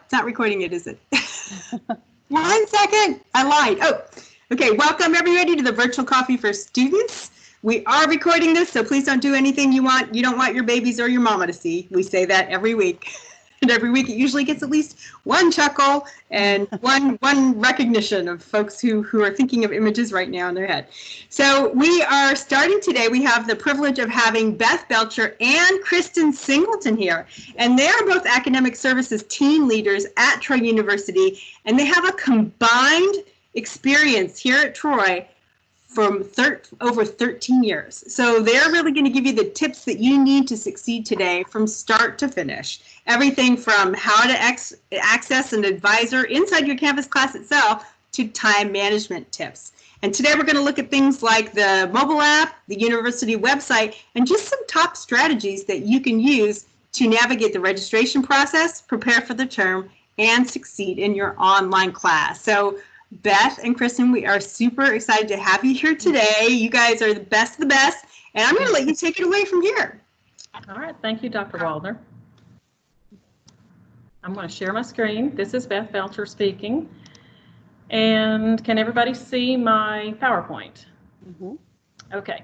it's not recording it, is it? 1 second. I lied. Oh, okay. Welcome everybody to the Virtual Coffee for Students. We are recording this, so please don't do anything you don't want your babies or your mama to see. We say that every week. And every week it usually gets at least one chuckle and one recognition of folks who are thinking of images right now in their head. So we are starting today. We have the privilege of having Beth Belcher and Kristen Singleton here. And they are both academic services team leaders at Troy University. And they have a combined experience here at Troy from over 13 years. So they're really going to give you the tips that you need to succeed today from start to finish. Everything from how to access an advisor inside your Canvas class itself to time management tips. And today we're going to look at things like the mobile app, the university website, and just some top strategies that you can use to navigate the registration process, prepare for the term, and succeed in your online class. So Beth and Kristen, we are super excited to have you here today. You guys are the best of the best, and I'm going to let you take it away from here. All right, thank you, Dr. Waldner. I'm going to share my screen. This is Beth Belcher speaking. And can everybody see my PowerPoint? Mm-hmm. Okay.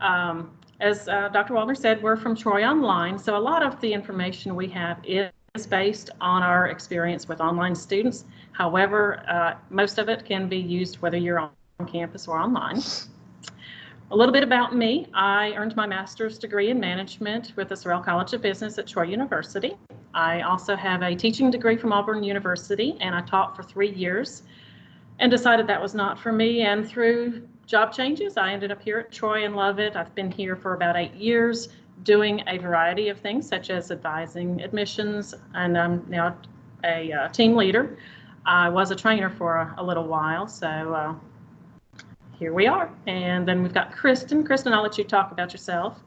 As Dr. Waldner said, we're from Troy Online, so a lot of the information we have is based on our experience with online students. However, most of it can be used whether you're on campus or online. A little bit about me. I earned my master's degree in management with the Sorrell College of Business at Troy University. I also have a teaching degree from Auburn University, and I taught for 3 years and decided that was not for me. And through job changes, I ended up here at Troy and love it. I've been here for about 8 years, doing a variety of things such as advising admissions, and I'm now a team leader. I was a trainer for a little while, so here we are. And then we've got Kristen. Kristen, I'll let you talk about yourself.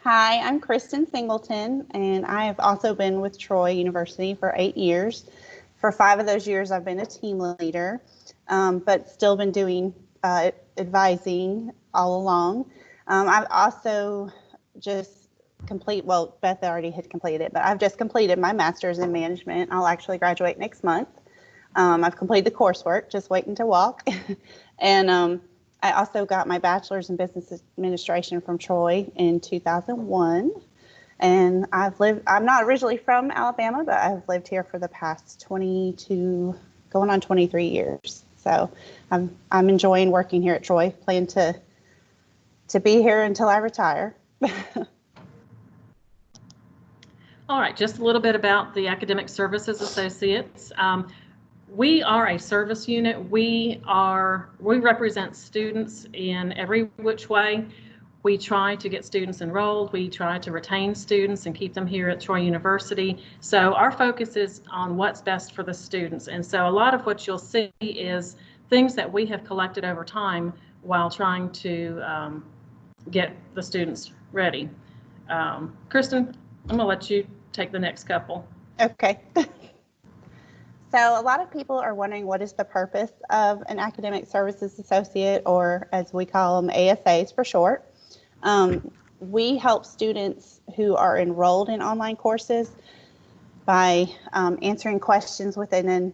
Hi, I'm Kristen Singleton, and I have also been with Troy University for 8 years. For 5 of those years, I've been a team leader, but still been doing advising all along. I've also just Beth already had completed it, but I've just completed my master's in management. I'll actually graduate next month. I've completed the coursework, just waiting to walk. And I also got my bachelor's in business administration from Troy in 2001. And I'm not originally from Alabama, but I've lived here for the past 22, going on 23 years. So I'm enjoying working here at Troy, plan to be here until I retire. All right, just a little bit about the Academic Services Associates. We are a service unit. We represent students in every which way. We try to get students enrolled. We try to retain students and keep them here at Troy University. So our focus is on what's best for the students. And so a lot of what you'll see is things that we have collected over time while trying to get the students ready. Kristen, I'm gonna let you take the next couple. Okay. So a lot of people are wondering, what is the purpose of an Academic Services Associate, or as we call them, ASAs for short. We help students who are enrolled in online courses by answering questions within an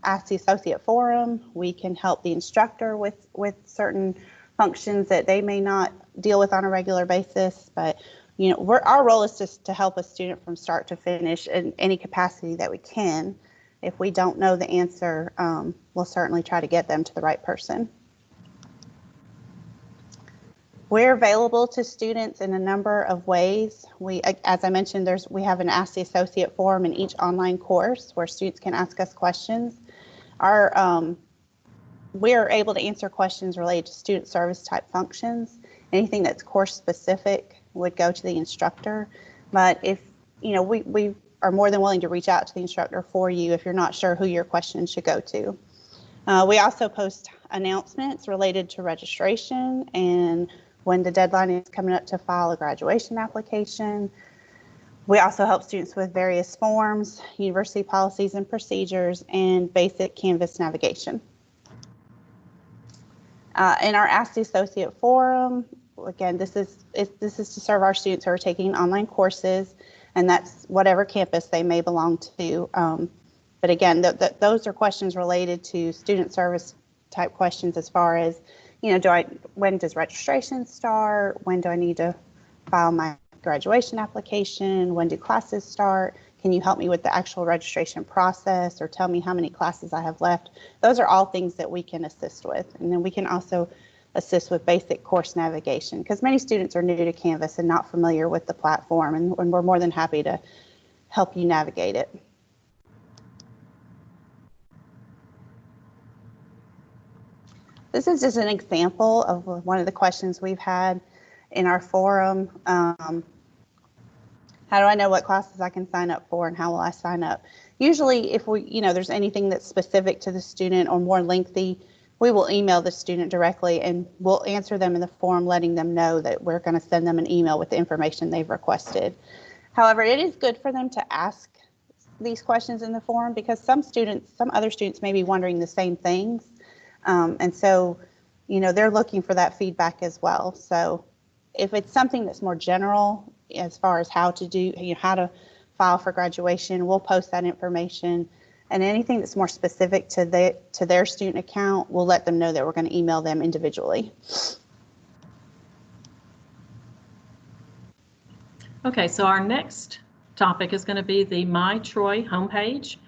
Ask the Associate forum. We can help the instructor with certain functions that they may not deal with on a regular basis, but our role is just to help a student from start to finish in any capacity that we can. If we don't know the answer, we'll certainly try to get them to the right person. We're available to students in a number of ways. As I mentioned, we have an Ask the Associate forum in each online course where students can ask us questions. We are able to answer questions related to student service type functions. Anything that's course specific would go to the instructor. But if we are more than willing to reach out to the instructor for you if you're not sure who your question should go to. We also post announcements related to registration and when the deadline is coming up to file a graduation application. We also help students with various forms, university policies and procedures, and basic Canvas navigation. In our Ask the Associate forum, again, this is to serve our students who are taking online courses. and that's whatever campus they may belong to. But again, those are questions related to student service type questions as far as, when does registration start? When do I need to file my graduation application? When do classes start? Can you help me with the actual registration process, or tell me how many classes I have left? Those are all things that we can assist with. And then we can also assist with basic course navigation, because many students are new to Canvas and not familiar with the platform, and we're more than happy to help you navigate it. This is just an example of one of the questions we've had in our forum. How do I know what classes I can sign up for, and how will I sign up? Usually if there's anything that's specific to the student or more lengthy, we will email the student directly, and we'll answer them in the form, letting them know that we're going to send them an email with the information they've requested. However, it is good for them to ask these questions in the forum, because some other students may be wondering the same things. And so, they're looking for that feedback as well. So if it's something that's more general as far as how to file for graduation, we'll post that information. And anything that's more specific to their student account, we'll let them know that we're going to email them individually. Okay, so our next topic is going to be the My Troy homepage.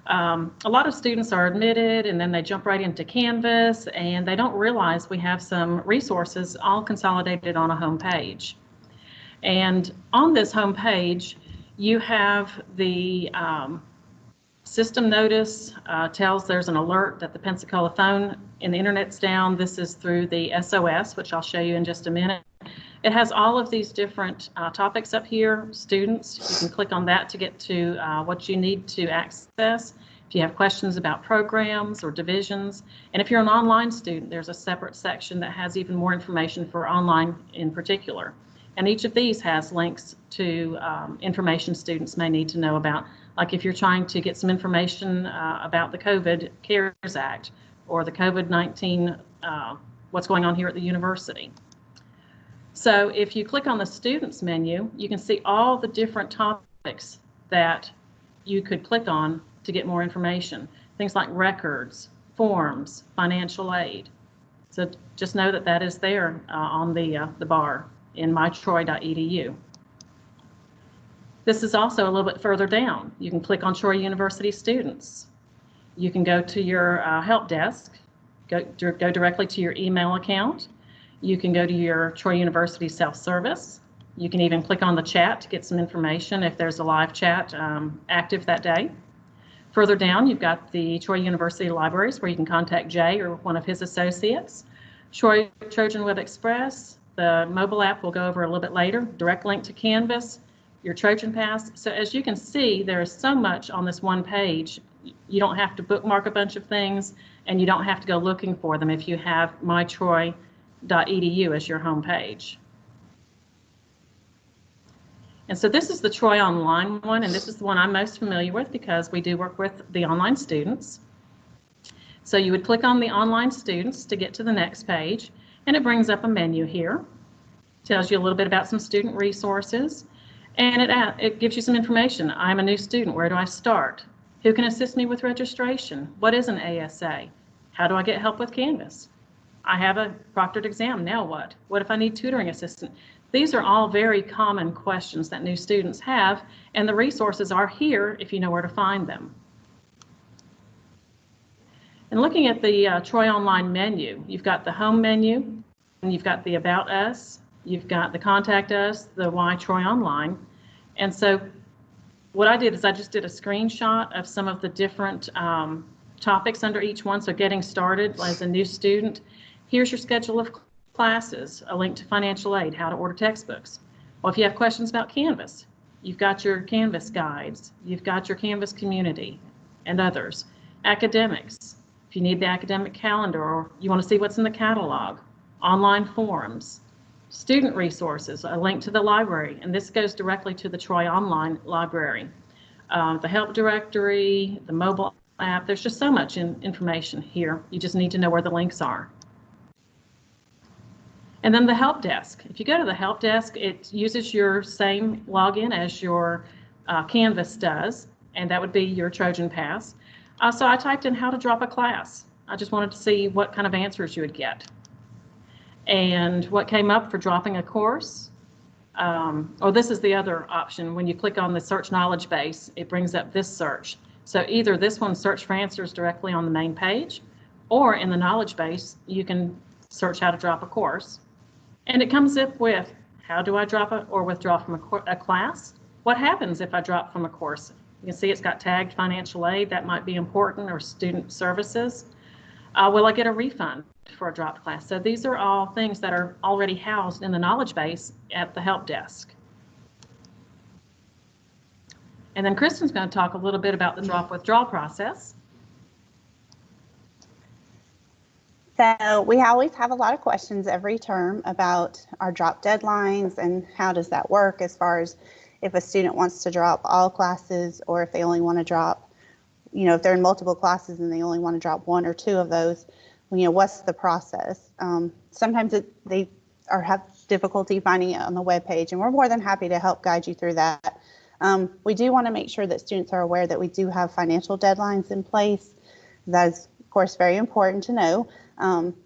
A lot of students are admitted and then they jump right into Canvas, and they don't realize we have some resources all consolidated on a homepage. And on this homepage, you have the system notice, tells there's an alert that the Pensacola phone and the internet's down. This is through the SOS, which I'll show you in just a minute. It has all of these different topics up here. Students, you can click on that to get to what you need to access. If you have questions about programs or divisions, and if you're an online student, there's a separate section that has even more information for online in particular. And each of these has links to information students may need to know about, like if you're trying to get some information about the COVID CARES Act or the COVID-19, what's going on here at the university. So if you click on the students menu, you can see all the different topics that you could click on to get more information. Things like records, forms, financial aid. So just know that that is there on the bar in mytroy.edu. This is also a little bit further down. You can click on Troy University students. You can go to your help desk, go directly to your email account. You can go to your Troy University self-service. You can even click on the chat to get some information if there's a live chat active that day. Further down, you've got the Troy University libraries where you can contact Jay or one of his associates. Trojan Web Express, the mobile app we'll go over a little bit later, direct link to Canvas, your Trojan Pass. So as you can see, there is so much on this one page. You don't have to bookmark a bunch of things, and you don't have to go looking for them if you have mytroy.edu as your home page. And so this is the Troy Online one, and this is the one I'm most familiar with because we do work with the online students. So you would click on the online students to get to the next page, and it brings up a menu here. Tells you a little bit about some student resources, and it gives you some information. I'm a new student. Where do I start? Who can assist me with registration? What is an ASA? How do I get help with Canvas? I have a proctored exam. Now what? What if I need tutoring assistant? These are all very common questions that new students have, and the resources are here if you know where to find them. And looking at the Troy Online menu, you've got the home menu, and you've got the About Us, you've got the Contact Us, the Why Troy Online. And so what I did is I just did a screenshot of some of the different topics under each one. So getting started as a new student, here's your schedule of classes, a link to financial aid, how to order textbooks. Well, if you have questions about Canvas, you've got your Canvas guides, you've got your Canvas community and others. Academics, if you need the academic calendar or you want to see what's in the catalog. Online forums, student resources, a link to the library, and this goes directly to the Troy Online library. The help directory, the mobile app, there's just so much information here. You just need to know where the links are. And then the help desk. If you go to the help desk, it uses your same login as your Canvas does, and that would be your Trojan Pass. So I typed in how to drop a class. I just wanted to see what kind of answers you would get. And what came up for dropping a course, this is the other option. When you click on the search knowledge base, it brings up this search. So either this one, search for answers directly on the main page, or in the knowledge base, you can search how to drop a course. And it comes up with, how do I drop or withdraw from a class? What happens if I drop from a course? You can see it's got tagged financial aid, that might be important, or student services. Will I get a refund for a dropped class? So these are all things that are already housed in the knowledge base at the help desk. And then Kristen's going to talk a little bit about the drop withdrawal process. So we always have a lot of questions every term about our drop deadlines and how does that work as far as if a student wants to drop all classes or if they only want to drop, if they're in multiple classes and they only want to drop one or two of those, what's the process? Sometimes they have difficulty finding it on the webpage, and we're more than happy to help guide you through that. We do want to make sure that students are aware that we do have financial deadlines in place. That is, of course, very important to know.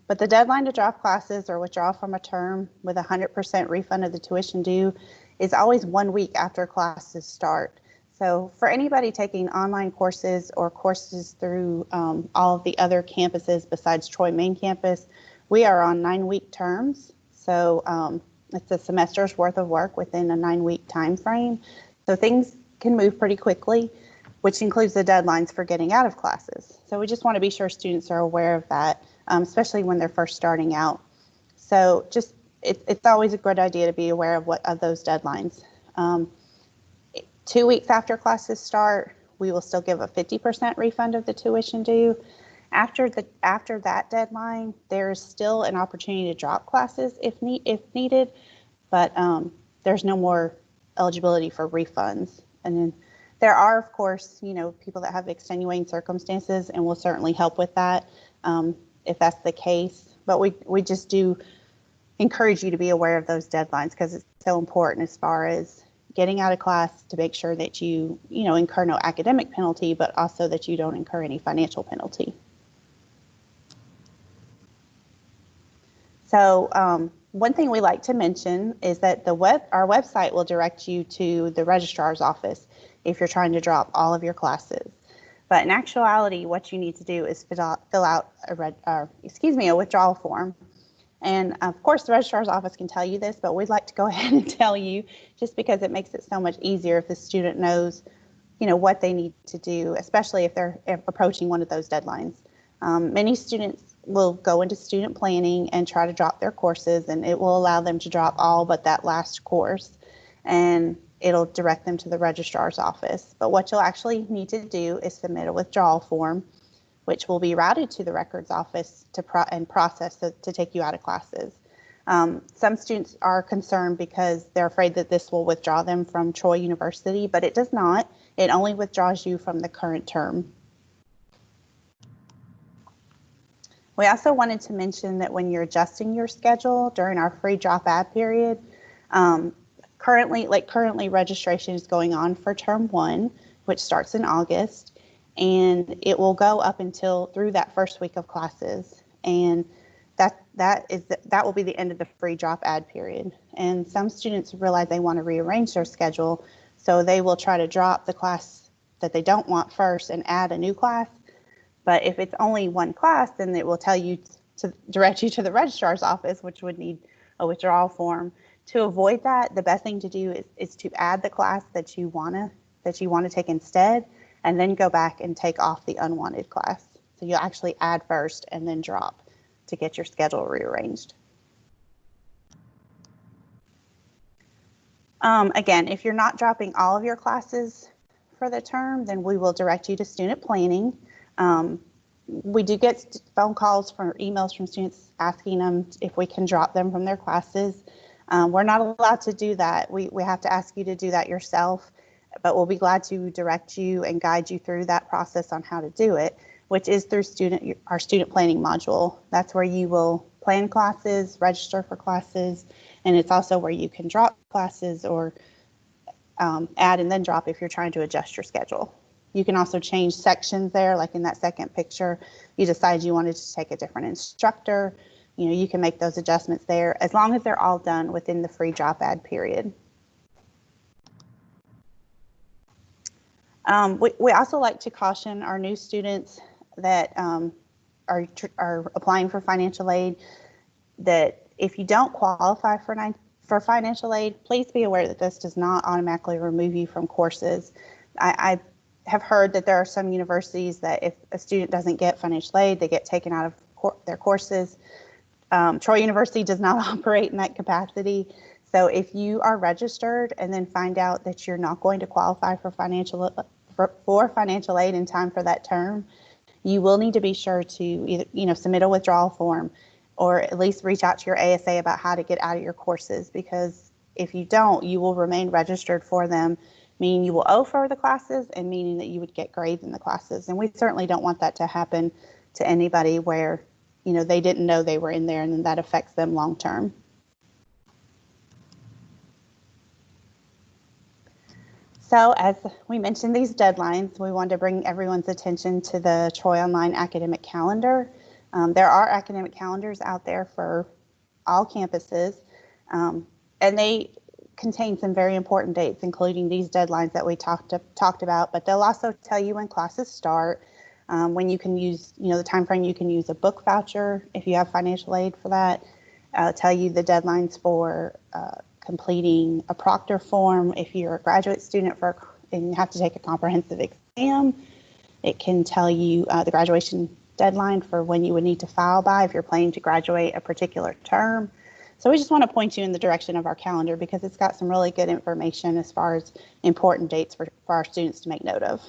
But the deadline to drop classes or withdraw from a term with 100% refund of the tuition due is always 1 week after classes start. So for anybody taking online courses or courses through all of the other campuses besides Troy main campus, we are on 9-week terms. So it's a semester's worth of work within a 9-week time frame. So things can move pretty quickly, which includes the deadlines for getting out of classes. So we just want to be sure students are aware of that, especially when they're first starting out. So it's always a good idea to be aware of those deadlines. 2 weeks after classes start, we will still give a 50% refund of the tuition due. After that deadline, there's still an opportunity to drop classes if needed, but there's no more eligibility for refunds. And then there are, of course, people that have extenuating circumstances, and we'll certainly help with that if that's the case. But we just do encourage you to be aware of those deadlines because it's so important as far as getting out of class to make sure that you incur no academic penalty, but also that you don't incur any financial penalty. So one thing we like to mention is that our website will direct you to the registrar's office if you're trying to drop all of your classes. But in actuality, what you need to do is fill out a withdrawal form. And of course, the registrar's office can tell you this, but we'd like to go ahead and tell you just because it makes it so much easier if the student knows, what they need to do, especially if they're approaching one of those deadlines. Many students will go into student planning and try to drop their courses, and it will allow them to drop all but that last course, and it'll direct them to the registrar's office. But what you'll actually need to do is submit a withdrawal form, which will be routed to the records office and processed to take you out of classes. Some students are concerned because they're afraid that this will withdraw them from Troy University, but it does not. It only withdraws you from the current term. We also wanted to mention that when you're adjusting your schedule during our free drop ad period, currently registration is going on for term 1, which starts in August. And it will go up through that first week of classes, and that will be the end of the free drop ad period. And some students realize they want to rearrange their schedule, so they will try to drop the class that they don't want first and add a new class. But if it's only one class, then it will tell you to direct you to the registrar's office, which would need a withdrawal form. To avoid that, the best thing to do is to add the class that you want to take instead, and then go back and take off the unwanted class. So you'll actually add first and then drop to get your schedule rearranged. Again, if you're not dropping all of your classes for the term, then we will direct you to student planning. We do get phone calls or emails from students asking them if we can drop them from their classes. We're not allowed to do that. We have to ask you to do that yourself. But we'll be glad to direct you and guide you through that process on how to do it, which is through our student planning module. That's where you will plan classes, register for classes, and it's also where you can drop classes or add and then drop if you're trying to adjust your schedule. You can also change sections there, like in that second picture, you decide you wanted to take a different instructor. You can make those adjustments there as long as they're all done within the free drop add period. We also like to caution our new students that are applying for financial aid that if you don't qualify for financial aid, please be aware that this does not automatically remove you from courses. I have heard that there are some universities that if a student doesn't get financial aid, they get taken out of their courses. Troy University does not operate in that capacity. So if you are registered and then find out that you're not going to qualify for financial aid in time for that term, you will need to be sure to either submit a withdrawal form or at least reach out to your ASA about how to get out of your courses, because if you don't, you will remain registered for them, meaning you will owe for the classes and meaning that you would get grades in the classes. And we certainly don't want that to happen to anybody where they didn't know they were in there and then that affects them long term. So as we mentioned these deadlines, we wanted to bring everyone's attention to the Troy Online Academic Calendar. There are academic calendars out there for all campuses, and they contain some very important dates, including these deadlines that we talked about, but they'll also tell you when classes start, when you can use, the time frame you can use a book voucher if you have financial aid for that, tell you the deadlines for completing a proctor form if you're a graduate student and you have to take a comprehensive exam. It can tell you the graduation deadline for when you would need to file by if you're planning to graduate a particular term. So we just want to point you in the direction of our calendar because it's got some really good information as far as important dates for our students to make note of.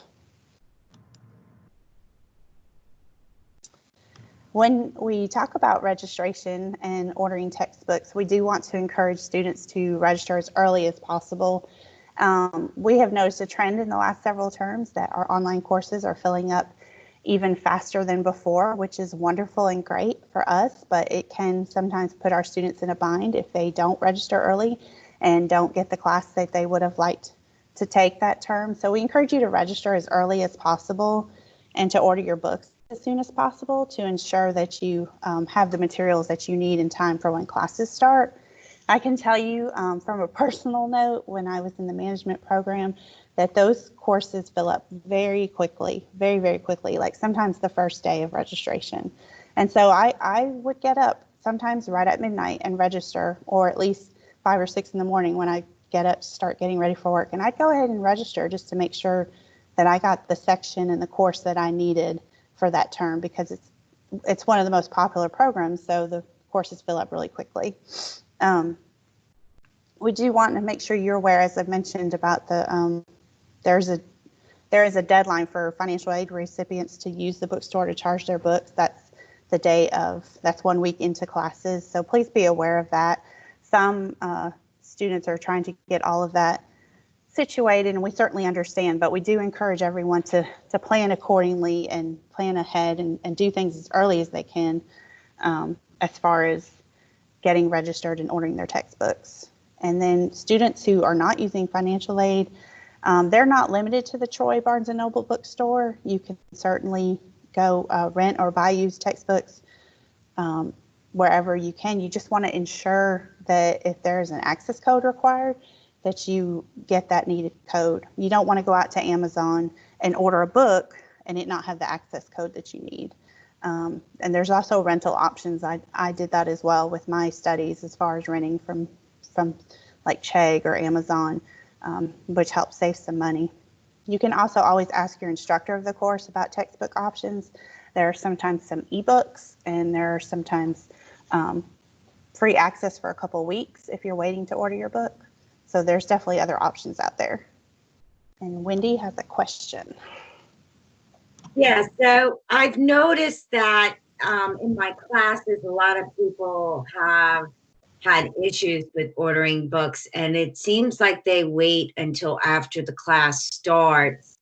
When we talk about registration and ordering textbooks, we do want to encourage students to register as early as possible. We have noticed a trend in the last several terms that our online courses are filling up even faster than before, which is wonderful and great for us, but it can sometimes put our students in a bind if they don't register early and don't get the class that they would have liked to take that term. So we encourage you to register as early as possible and to order your books as soon as possible to ensure that you have the materials that you need in time for when classes start. I can tell you from a personal note, when I was in the management program, that those courses fill up very quickly, very, very quickly, like sometimes the first day of registration. And so I would get up sometimes right at midnight and register, or at least 5 or 6 in the morning when I get up to start getting ready for work. And I'd go ahead and register just to make sure that I got the section and the course that I needed for that term, because it's one of the most popular programs, so the courses fill up really quickly. We do want to make sure you're aware, as I've mentioned, about the there is a deadline for financial aid recipients to use the bookstore to charge their books. That's 1 week into classes, so please be aware of that. Some students are trying to get all of that situated, and we certainly understand, but we do encourage everyone to plan accordingly and plan ahead and do things as early as they can as far as getting registered and ordering their textbooks. And then students who are not using financial aid, they're not limited to the Troy Barnes & Noble bookstore. You can certainly go rent or buy used textbooks wherever you can. You just want to ensure that if there's an access code required, that you get that needed code. You don't want to go out to Amazon and order a book and it not have the access code that you need. And there's also rental options. I did that as well with my studies as far as renting from like Chegg or Amazon, which helps save some money. You can also always ask your instructor of the course about textbook options. There are sometimes some ebooks, and there are sometimes free access for a couple weeks if you're waiting to order your book. So there's definitely other options out there. And Wendy has a question. Yeah, so I've noticed that in my classes, a lot of people have had issues with ordering books, and it seems like they wait until after the class starts.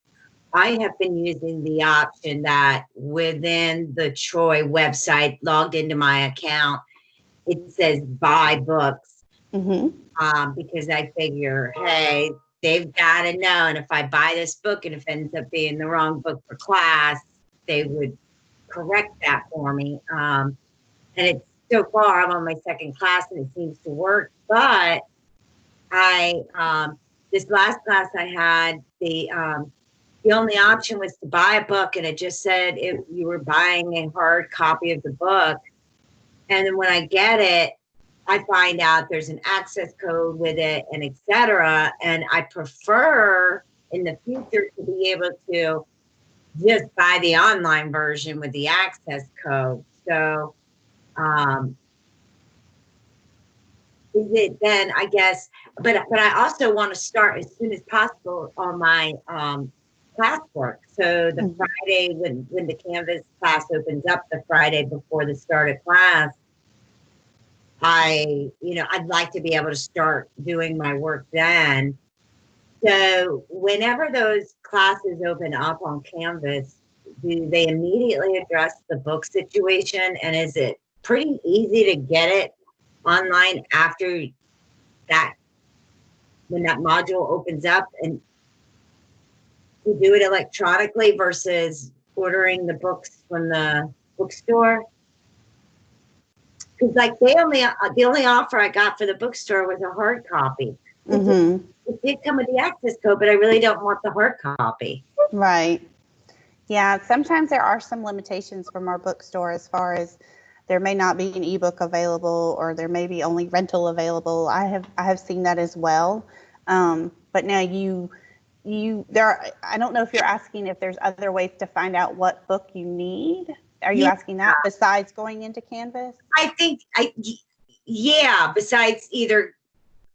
I have been using the option that within the Troy website, logged into my account, it says buy books. Mm-hmm. Because I figure, hey, they've got to know. And if I buy this book and if it ends up being the wrong book for class, they would correct that for me. And it's so far, I'm on my second class and it seems to work. But this last class I had, the only option was to buy a book, and it just said if you were buying a hard copy of the book. And then when I get it, I find out there's an access code with it and etc. And I prefer in the future to be able to just buy the online version with the access code. So is it then, I guess, but I also want to start as soon as possible on my classwork. So the Friday when the Canvas class opens up, the Friday before the start of class, I'd like to be able to start doing my work then. So whenever those classes open up on Canvas, do they immediately address the book situation? And is it pretty easy to get it online after that, when that module opens up, and to do it electronically versus ordering the books from the bookstore? Because like the only offer I got for the bookstore was a hard copy. Mm-hmm. It did come with the access code, but I really don't want the hard copy. Right. Yeah, sometimes there are some limitations from our bookstore as far as there may not be an ebook available, or there may be only rental available. I have seen that as well. But now I don't know if you're asking if there's other ways to find out what book you need. Are you asking that besides going into Canvas? I think besides either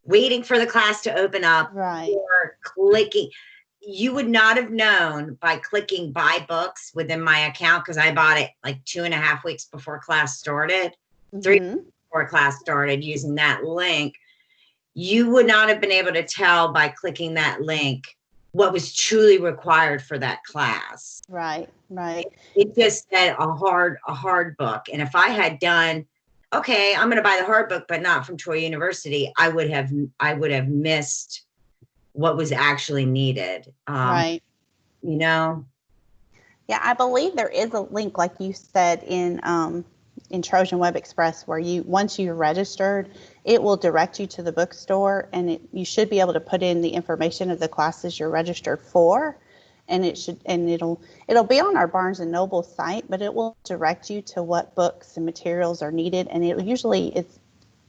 waiting for the class to open up, right, or clicking. You would not have known by clicking buy books within my account, because I bought it like 2.5 weeks before class started, 3 weeks before class started, using that link. You would not have been able to tell by clicking that link what was truly required for that class. Right. It just said a hard book. And if I had done, okay, I'm going to buy the hard book, but not from Troy University, I would have missed what was actually needed. Right. Yeah, I believe there is a link, like you said, in Trojan Web Express, where once you're registered, it will direct you to the bookstore, and you should be able to put in the information of the classes you're registered for, and it'll be on our Barnes and Noble site, but it will direct you to what books and materials are needed, and it's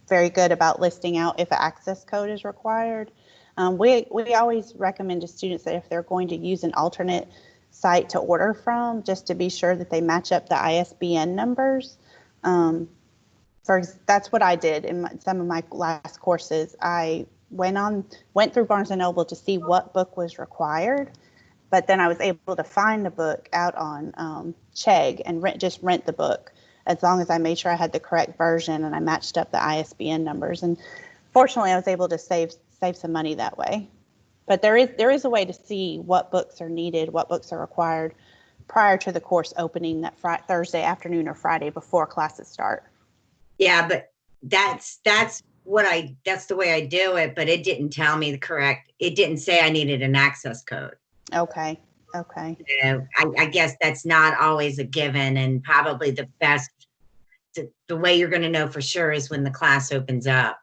very good about listing out if an access code is required. We always recommend to students that if they're going to use an alternate site to order from, just to be sure that they match up the ISBN numbers. That's what I did in some of my last courses. I went through Barnes & Noble to see what book was required, but then I was able to find the book out on Chegg and rent the book, as long as I made sure I had the correct version and I matched up the ISBN numbers. And fortunately, I was able to save some money that way. But there is a way to see what books are needed, what books are required prior to the course opening that Thursday afternoon or Friday before classes start. Yeah, but that's the way I do it, but it didn't tell me it didn't say I needed an access code. Okay. I guess that's not always a given, and probably the way you're going to know for sure is when the class opens up.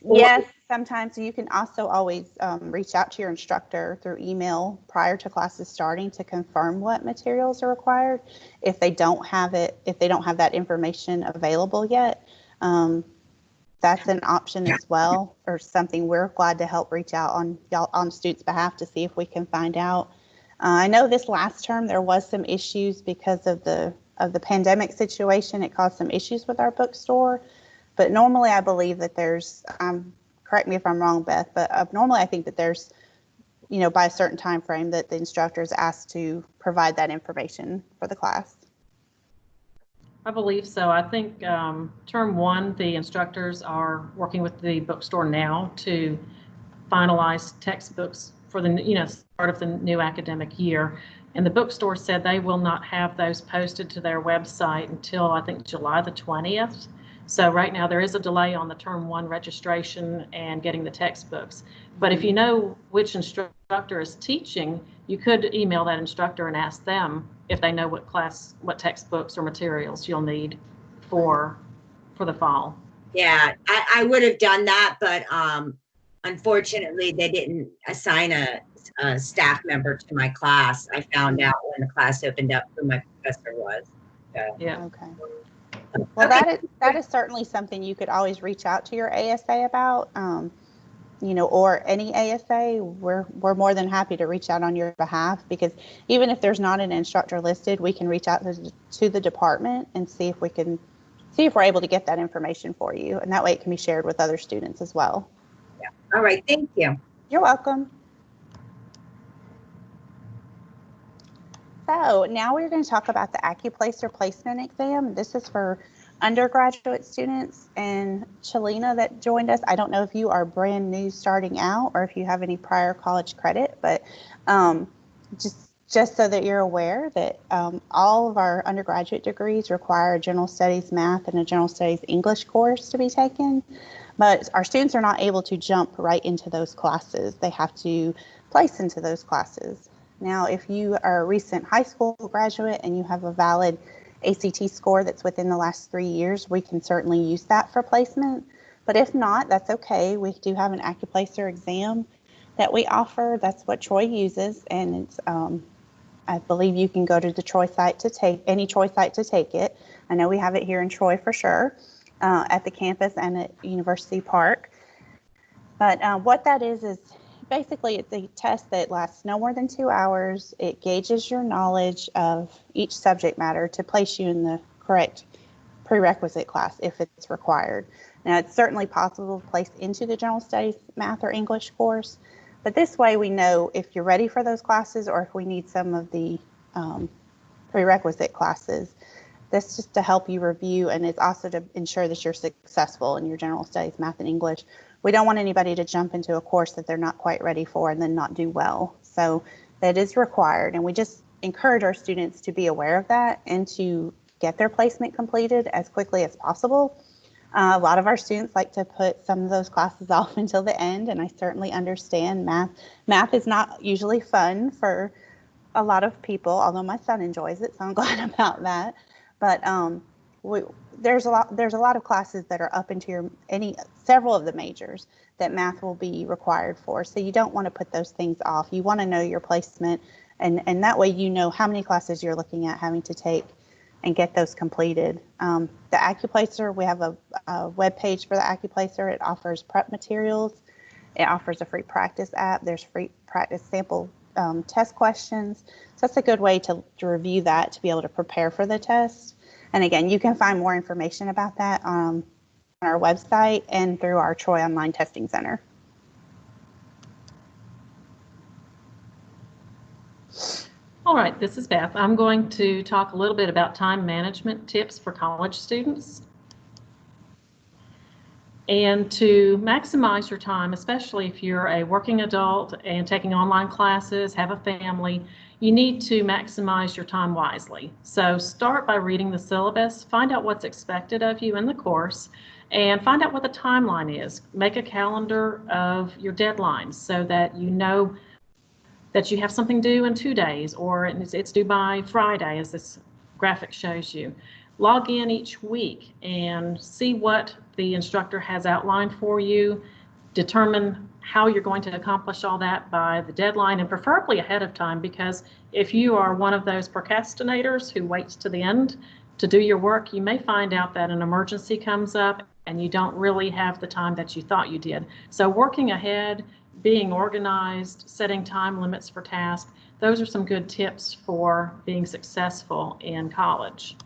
Yes, sometimes you can also always reach out to your instructor through email prior to classes starting to confirm what materials are required. If they don't have that information available yet, that's an option as well, or something we're glad to help reach out on students' behalf to see if we can find out. I know this last term there was some issues because of the pandemic situation. It caused some issues with our bookstore. But normally I believe that there's, correct me if I'm wrong, Beth, but normally I think that there's, by a certain time frame that the instructor is asked to provide that information for the class. I believe so. I think term 1, the instructors are working with the bookstore now to finalize textbooks for the start of the new academic year. And the bookstore said they will not have those posted to their website until I think July the 20th. So right now there is a delay on the term 1 registration and getting the textbooks. But if you know which instructor is teaching, you could email that instructor and ask them if they know what textbooks or materials you'll need for the fall. Yeah, I would have done that, but unfortunately, they didn't assign a staff member to my class. I found out when the class opened up who my professor was. So. Yeah. Okay. Well, that is certainly something you could always reach out to your ASA about, or any ASA. We're more than happy to reach out on your behalf, because even if there's not an instructor listed, we can reach out to the department and see if we're able to get that information for you, and that way it can be shared with other students as well. Yeah. All right. Thank you. You're welcome. So now we're going to talk about the ACCUPLACER placement exam. This is for undergraduate students, and Chelina that joined us, I don't know if you are brand new starting out or if you have any prior college credit, but just so that you're aware that all of our undergraduate degrees require a general studies math and a general studies English course to be taken, but our students are not able to jump right into those classes. They have to place into those classes. Now, if you are a recent high school graduate and you have a valid ACT score that's within the last 3 years, we can certainly use that for placement. But if not, that's okay. We do have an ACCUPLACER exam that we offer. That's what Troy uses, and it's I believe you can go to the Troy site to take any Troy site to take it. I know we have it here in Troy for sure, at the campus and at University Park. But what that is basically it's a test that lasts no more than 2 hours. It gauges your knowledge of each subject matter to place you in the correct prerequisite class if it's required. Now, it's certainly possible to place into the general studies math or English course, but this way we know if you're ready for those classes or if we need some of the prerequisite classes. That's just to help you review, and it's also to ensure that you're successful in your general studies math and English. We don't want anybody to jump into a course that they're not quite ready for and then not do well. So that is required, and we just encourage our students to be aware of that and to get their placement completed as quickly as possible. A lot of our students like to put some of those classes off until the end, and I certainly understand math is not usually fun for a lot of people, although my son enjoys it, so I'm glad about that. But there's a lot of classes that are up into several of the majors that math will be required for. So you don't want to put those things off. You want to know your placement, and that way you know how many classes you're looking at having to take and get those completed. The ACCUPLACER, we have a web page for the ACCUPLACER. It offers prep materials. It offers a free practice app. There's free practice sample test questions. So that's a good way to review that, to be able to prepare for the test. And again, you can find more information about that on our website and through our Troy Online Testing Center. All right, this is Beth. I'm going to talk a little bit about time management tips for college students. And to maximize your time, especially if you're a working adult and taking online classes, have a family, you need to maximize your time wisely. So start by reading the syllabus, find out what's expected of you in the course, and find out what the timeline is. Make a calendar of your deadlines so that you know that you have something due in 2 days, or it's due by Friday, as this graphic shows you. Log in each week and see what the instructor has outlined for you. Determine how you're going to accomplish all that by the deadline, and preferably ahead of time, because if you are one of those procrastinators who waits to the end to do your work, you may find out that an emergency comes up and you don't really have the time that you thought you did. So working ahead, being organized, setting time limits for tasks, those are some good tips for being successful in college.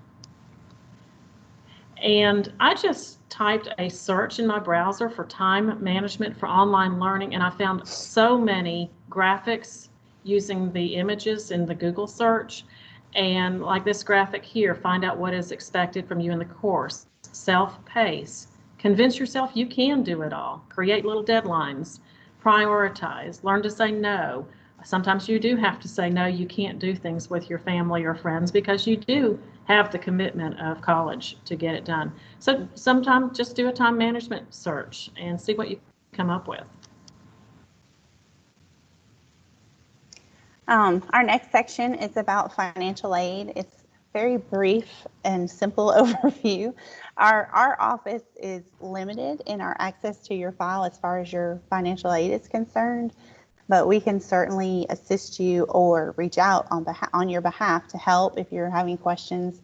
And I just typed a search in my browser for time management for online learning, and I found so many graphics using the images in the Google search. And like this graphic here, find out what is expected from you in the course. Self-pace. Convince yourself you can do it all. Create little deadlines. Prioritize. Learn to say no. Sometimes you do have to say no. You can't do things with your family or friends because you do have the commitment of college to get it done. So sometimes just do a time management search and see what you come up with. Our next section is about financial aid. It's very brief and simple overview. Our office is limited in our access to your file as far as your financial aid is concerned, but we can certainly assist you or reach out on your behalf to help if you're having questions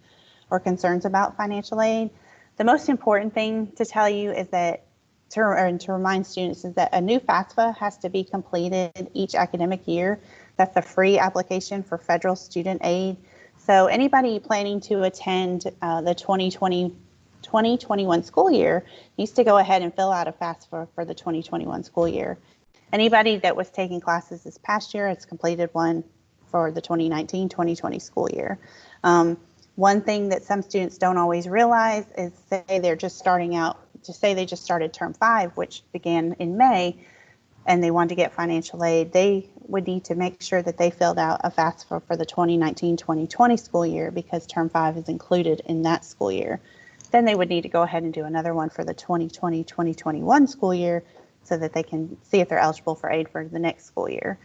or concerns about financial aid. The most important thing to tell you is that to remind students is that a new FAFSA has to be completed each academic year. That's a free application for federal student aid. So anybody planning to attend the 2020-2021 school year needs to go ahead and fill out a FAFSA for the 2021 school year. Anybody that was taking classes this past year has completed one for the 2019-2020 school year. One thing that some students don't always realize is say they're just starting out, just say they just started term 5, which began in May, and they want to get financial aid, they would need to make sure that they filled out a FAFSA for the 2019-2020 school year because term 5 is included in that school year. Then they would need to go ahead and do another one for the 2020-2021 school year so that they can see if they're eligible for aid for the next school year.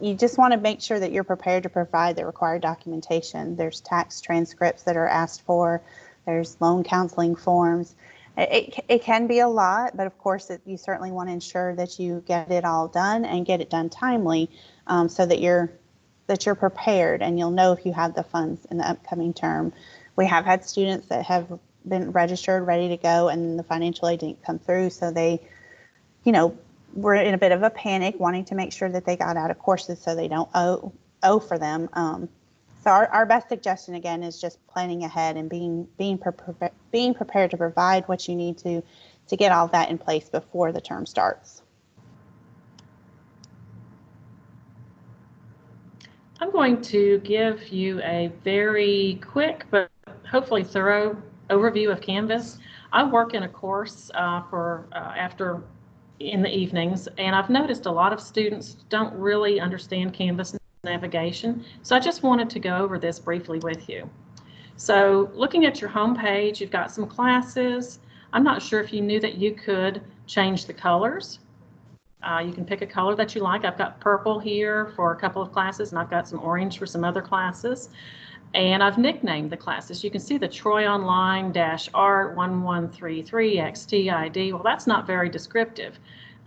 You just want to make sure that you're prepared to provide the required documentation. There's tax transcripts that are asked for. There's loan counseling forms. It can be a lot, but of course you certainly want to ensure that you get it all done and get it done timely, so that you're prepared and you'll know if you have the funds in the upcoming term. We have had students that have been registered, ready to go, and the financial aid didn't come through, so they, were in a bit of a panic, wanting to make sure that they got out of courses so they don't owe for them. So our best suggestion again is just planning ahead and being prepared to provide what you need to get all that in place before the term starts. I'm going to give you a very quick but hopefully thorough overview of Canvas. I work in a course after in the evenings, and I've noticed a lot of students don't really understand Canvas navigation. So I just wanted to go over this briefly with you. So looking at your home page, you've got some classes. I'm not sure if you knew that you could change the colors. You can pick a color that you like. I've got purple here for a couple of classes, and I've got some orange for some other classes. And I've nicknamed the classes. You can see the Troy Online -Art 1133 XTID. Well, that's not very descriptive.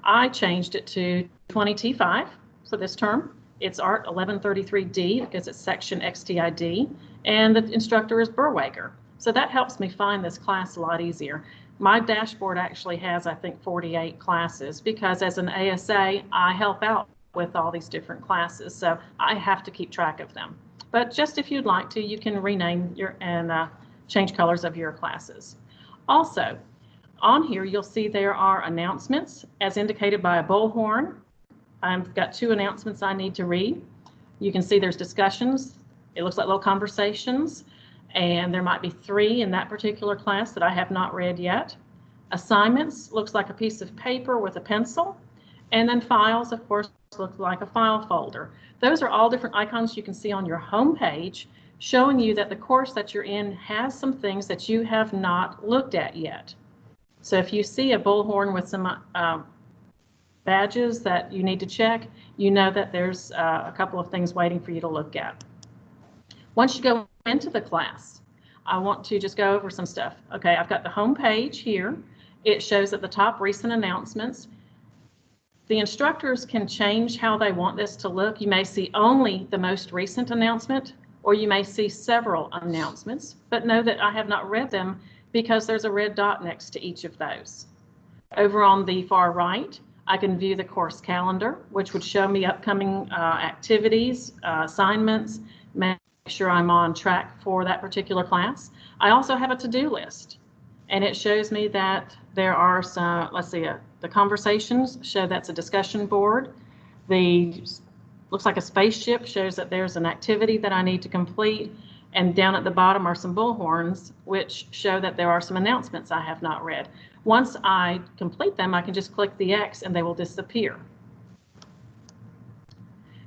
I changed it to 20T5 for this term. It's Art 1133D because it's section XTID, and the instructor is Berwager. So that helps me find this class a lot easier. My dashboard actually has, I think, 48 classes because as an ASA, I help out with all these different classes, so I have to keep track of them. But just if you'd like to, you can rename and change colors of your classes. Also, on here, you'll see there are announcements as indicated by a bullhorn. I've got 2 announcements I need to read. You can see there's discussions. It looks like little conversations, and there might be 3 in that particular class that I have not read yet. Assignments looks like a piece of paper with a pencil, and then files, of course, looks like a file folder. Those are all different icons you can see on your home page, showing you that the course that you're in has some things that you have not looked at yet. So if you see a bullhorn with some badges that you need to check, you know that there's a couple of things waiting for you to look at. Once you go into the class, I want to just go over some stuff. Okay, I've got the home page here. It shows at the top recent announcements. The instructors can change how they want this to look. You may see only the most recent announcement, or you may see several announcements, but know that I have not read them because there's a red dot next to each of those. Over on the far right, I can view the course calendar, which would show me upcoming activities, assignments, make sure I'm on track for that particular class. I also have a to-do list, and it shows me that there are some, let's see, the conversations show that's a discussion board. Looks like a spaceship shows that there's an activity that I need to complete. And down at the bottom are some bullhorns, which show that there are some announcements I have not read. Once I complete them, I can just click the X and they will disappear.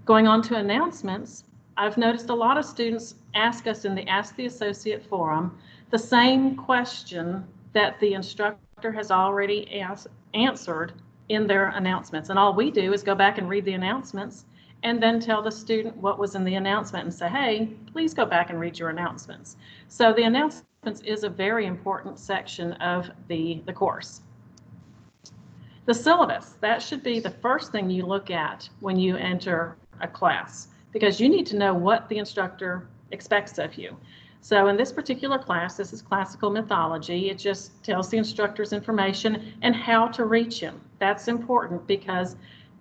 Going on to announcements, I've noticed a lot of students ask us in the Ask the Associate forum the same question that the instructor has already answered in their announcements. And all we do is go back and read the announcements and then tell the student what was in the announcement and say, hey, please go back and read your announcements. So the announcements is a very important section of the course. The syllabus, that should be the first thing you look at when you enter a class, because you need to know what the instructor expects of you. So in this particular class, this is classical mythology. It just tells the instructor's information and how to reach him. That's important, because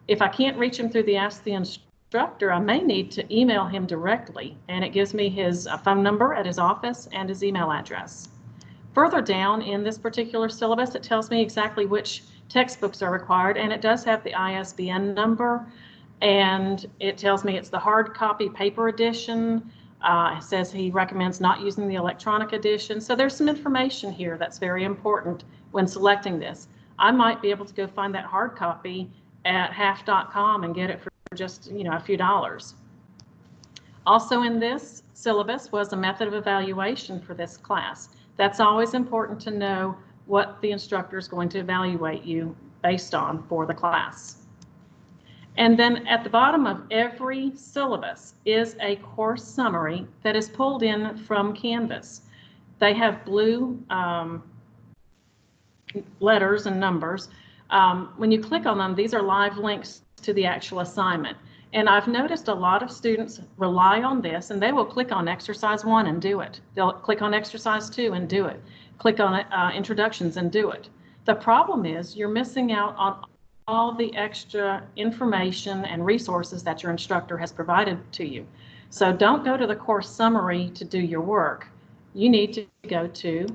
if I can't reach him through the Ask the Instructor, I may need to email him directly, and it gives me his phone number at his office and his email address. Further down in this particular syllabus, it tells me exactly which textbooks are required, and it does have the ISBN number, and it tells me it's the hard copy paper edition. It says he recommends not using the electronic edition. So there's some information here that's very important when selecting this. I might be able to go find that hard copy at half.com and get it for just, a few dollars. Also in this syllabus was a method of evaluation for this class. That's always important to know what the instructor is going to evaluate you based on for the class. And then at the bottom of every syllabus is a course summary that is pulled in from Canvas. They have blue letters and numbers. When you click on them, these are live links to the actual assignment. And I've noticed a lot of students rely on this, and they will click on exercise 1 and do it. They'll click on exercise 2 and do it. Click on introductions and do it. The problem is you're missing out on all the extra information and resources that your instructor has provided to you. So don't go to the course summary to do your work. You need to go to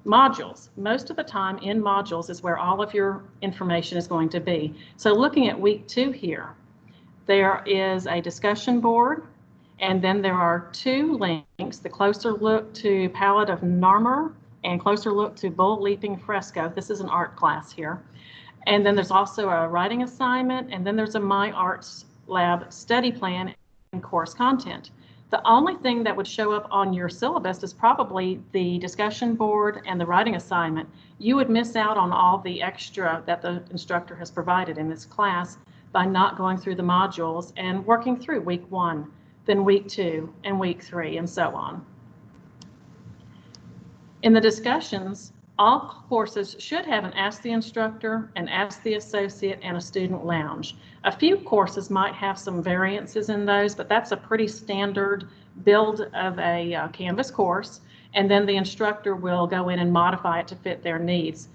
modules. Most of the time in modules is where all of your information is going to be. So looking at week 2 here, there is a discussion board, and then there are 2 links, the closer look to Palette of Narmer and closer look to Bull Leaping Fresco. This is an art class here. And then there's also a writing assignment, and then there's a My Arts Lab study plan and course content. The only thing that would show up on your syllabus is probably the discussion board and the writing assignment. You would miss out on all the extra that the instructor has provided in this class by not going through the modules and working through week 1, then week 2, and week 3, and so on. In the discussions, all courses should have an Ask the Instructor, an Ask the Associate, and a Student Lounge. A few courses might have some variances in those, but that's a pretty standard build of a Canvas course, and then the instructor will go in and modify it to fit their needs.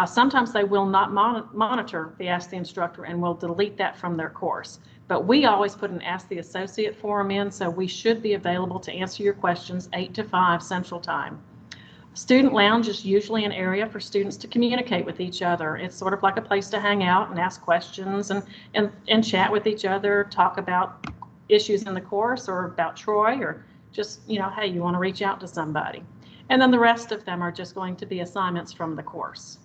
Sometimes they will not monitor the Ask the Instructor and will delete that from their course. But we always put an Ask the Associate forum in, so we should be available to answer your questions 8 to 5 Central Time. Student Lounge is usually an area for students to communicate with each other. It's sort of like a place to hang out and ask questions and chat with each other, talk about issues in the course or about Troy, or just, hey, you want to reach out to somebody. And then the rest of them are just going to be assignments from the course.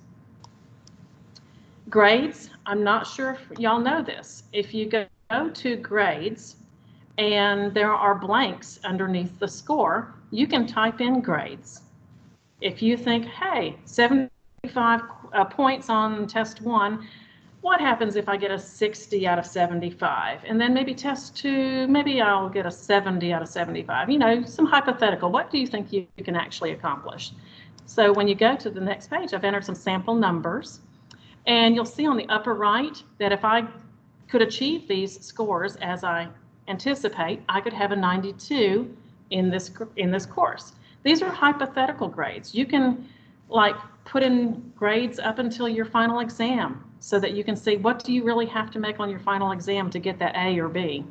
Grades, I'm not sure if y'all know this. If you go to grades and there are blanks underneath the score, you can type in grades. If you think, hey, 75 points on test 1, what happens if I get a 60 out of 75? And then maybe test 2, maybe I'll get a 70 out of 75. Some hypothetical. What do you think you can actually accomplish? So when you go to the next page, I've entered some sample numbers, and you'll see on the upper right that if I could achieve these scores as I anticipate, I could have a 92 in this course. These are hypothetical grades. You can put in grades up until your final exam so that you can see what do you really have to make on your final exam to get that A or B.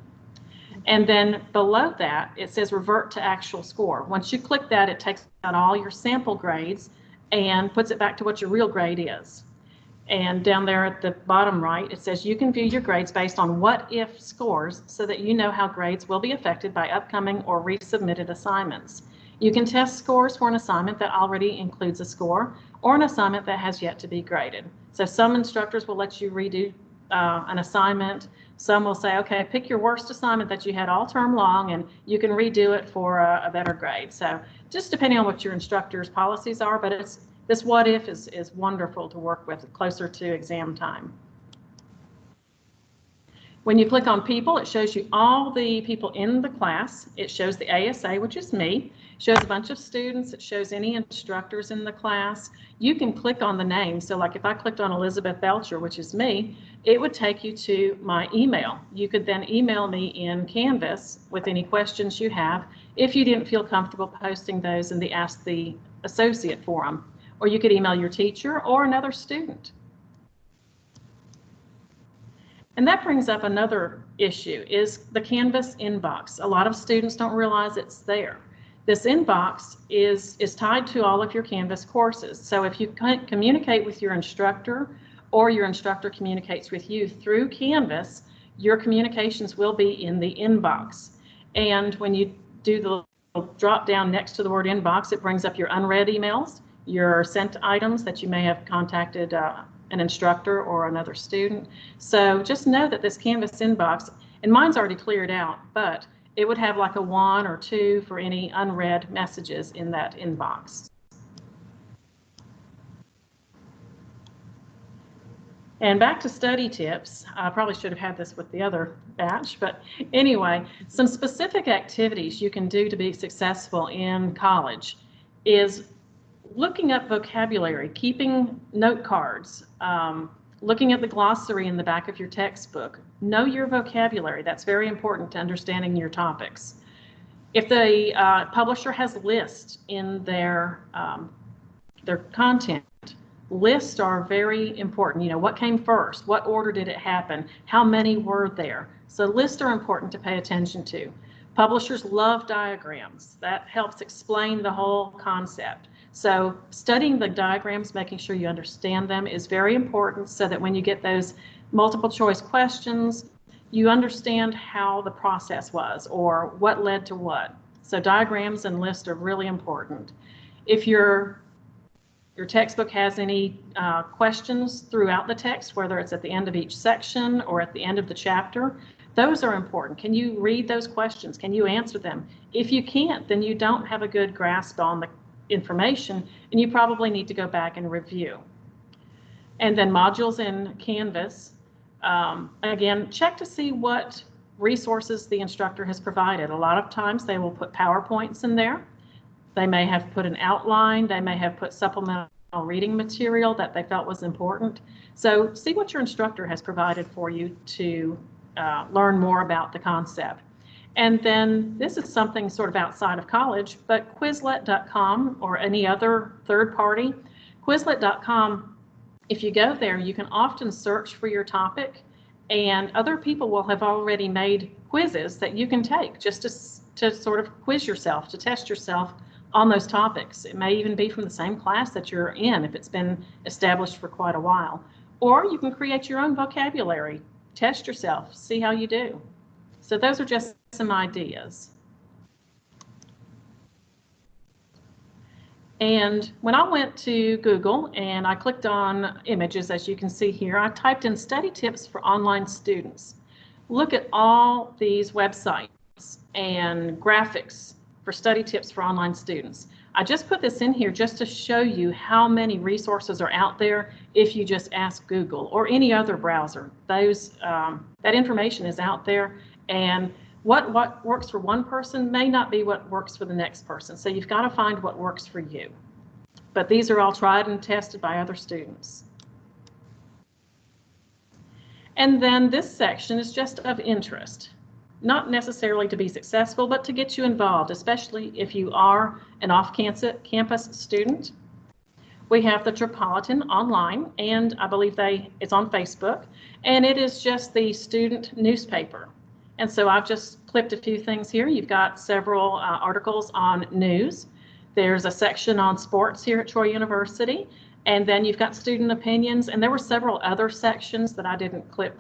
And then below that, it says revert to actual score. Once you click that, it takes out all your sample grades and puts it back to what your real grade is. And down there at the bottom right, it says you can view your grades based on what if scores so that you know how grades will be affected by upcoming or resubmitted assignments. You can test scores for an assignment that already includes a score or an assignment that has yet to be graded. So some instructors will let you redo an assignment. Some will say, okay, pick your worst assignment that you had all term long and you can redo it for a better grade. So just depending on what your instructor's policies are, but this what if is wonderful to work with closer to exam time. When you click on people, it shows you all the people in the class. It shows the ASA, which is me. It shows a bunch of students. It shows any instructors in the class. You can click on the name. So like if I clicked on Elizabeth Belcher, which is me, it would take you to my email. You could then email me in Canvas with any questions you have if you didn't feel comfortable posting those in the Ask the Associate forum. Or you could email your teacher or another student. And that brings up another issue, is the Canvas inbox. A lot of students don't realize it's there. This inbox is tied to all of your Canvas courses. So if you communicate with your instructor or your instructor communicates with you through Canvas, your communications will be in the inbox. And when you do the little drop down next to the word inbox, it brings up your unread emails, your sent items that you may have contacted an instructor or another student. So just know that this Canvas inbox, and mine's already cleared out, but it would have like a 1 or 2 for any unread messages in that inbox. And back to study tips. I probably should have had this with the other batch, but anyway, some specific activities you can do to be successful in college is looking up vocabulary, keeping note cards, looking at the glossary in the back of your textbook. Know your vocabulary. That's very important to understanding your topics. If the publisher has lists in their content, lists are very important. You know, what came first? What order did it happen? How many were there? So lists are important to pay attention to. Publishers love diagrams. That helps explain the whole concept. So studying the diagrams, making sure you understand them is very important so that when you get those multiple choice questions, you understand how the process was or what led to what. So diagrams and lists are really important. If your textbook has any questions throughout the text, whether it's at the end of each section or at the end of the chapter, those are important. Can you read those questions? Can you answer them? If you can't, then you don't have a good grasp on the information, and you probably need to go back and review. And then modules in Canvas, again, check to see what resources the instructor has provided. A lot of times they will put PowerPoints in there. They may have put an outline. They may have put supplemental reading material that they felt was important. So see what your instructor has provided for you to learn more about the concept. And then this is something sort of outside of college, but Quizlet.com or any other third party, Quizlet.com, if you go there, you can often search for your topic, and other people will have already made quizzes that you can take just to sort of quiz yourself, to test yourself on those topics. It may even be from the same class that you're in if it's been established for quite a while. Or you can create your own vocabulary, test yourself, see how you do. So those are just some ideas. And when I went to Google and I clicked on images, as you can see here, I typed in study tips for online students. Look at all these websites and graphics for study tips for online students. I just put this in here just to show you how many resources are out there if you just ask Google or any other browser. Those that information is out there, and what works for one person may not be what works for the next person. So you've got to find what works for you. But these are all tried and tested by other students. And then this section is just of interest, not necessarily to be successful, but to get you involved, especially if you are an off-campus student. We have the Tripolitan online, and I believe it's on Facebook, and it is just the student newspaper. And so I've just clipped a few things here. You've got several articles on news. There's a section on sports here at Troy University. And then you've got student opinions. And there were several other sections that I didn't clip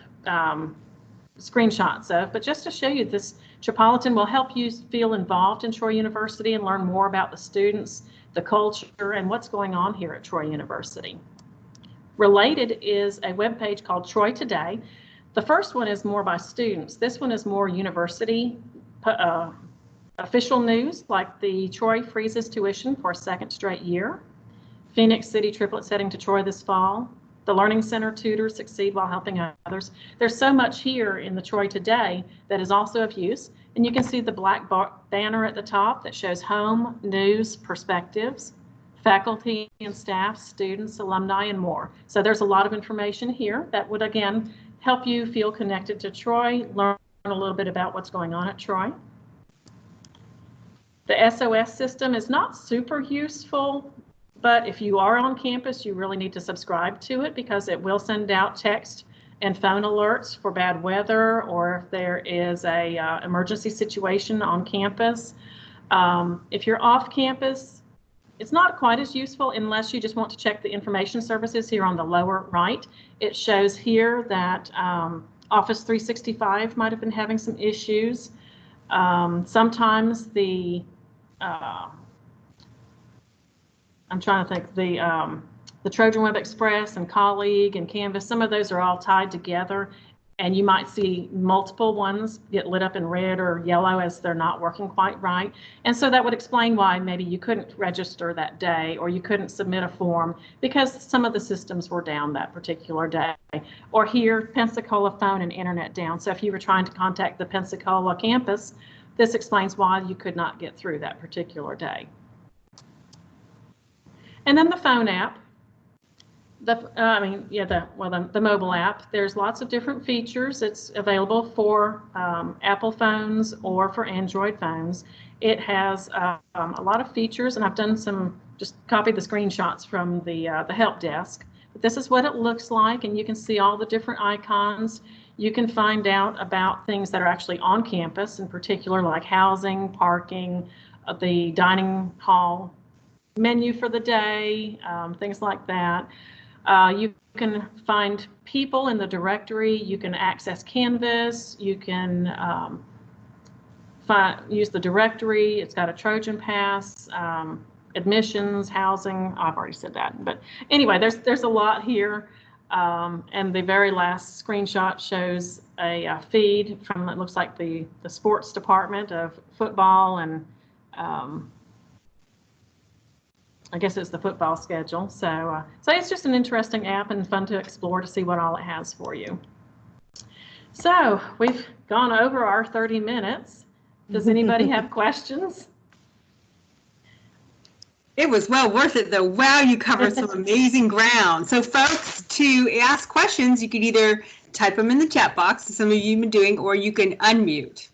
screenshots of. But just to show you, this Tripolitan will help you feel involved in Troy University and learn more about the students, the culture, and what's going on here at Troy University. Related is a webpage called Troy Today. The first one is more by students. This one is more university official news, like the Troy freezes tuition for a second straight year. Phoenix City triplets heading to Troy this fall. The Learning Center tutors succeed while helping others. There's so much here in the Troy Today that is also of use. And you can see the black banner at the top that shows home, news, perspectives, faculty and staff, students, alumni, and more. So there's a lot of information here that would, again, help you feel connected to Troy, learn a little bit about what's going on at Troy. The SOS system is not super useful, but if you are on campus, you really need to subscribe to it because it will send out text and phone alerts for bad weather or if there is a emergency situation on campus. If you're off campus, it's not quite as useful unless you just want to check the information services here on the lower right. It shows here that Office 365 might have been having some issues. Sometimes the I'm trying to think, the Trojan Web Express and Colleague and Canvas, some of those are all tied together, and you might see multiple ones get lit up in red or yellow as they're not working quite right. And so that would explain why maybe you couldn't register that day or you couldn't submit a form because some of the systems were down that particular day. Or here, Pensacola phone and internet down. So if you were trying to contact the Pensacola campus, this explains why you could not get through that particular day. And then the phone app, the mobile app, there's lots of different features. It's available for Apple phones or for Android phones. It has a lot of features, and I've done some, just copied the screenshots from the Helpdesk. But this is what it looks like, and you can see all the different icons. You can find out about things that are actually on campus, in particular like housing, parking, the dining hall menu for the day, things like that. You can find people in the directory. You can access Canvas. You can use the directory. It's got a Trojan Pass, admissions, housing. I've already said that. But anyway, there's a lot here. And the very last screenshot shows a feed from, it looks like the sports department of football and I guess it's the football schedule. So it's just an interesting app and fun to explore to see what all it has for you. So we've gone over our 30 minutes. Does anybody have questions? It was well worth it though. Wow, you covered some amazing ground. So folks, to ask questions, you could either type them in the chat box, as some of you have been doing, or you can unmute.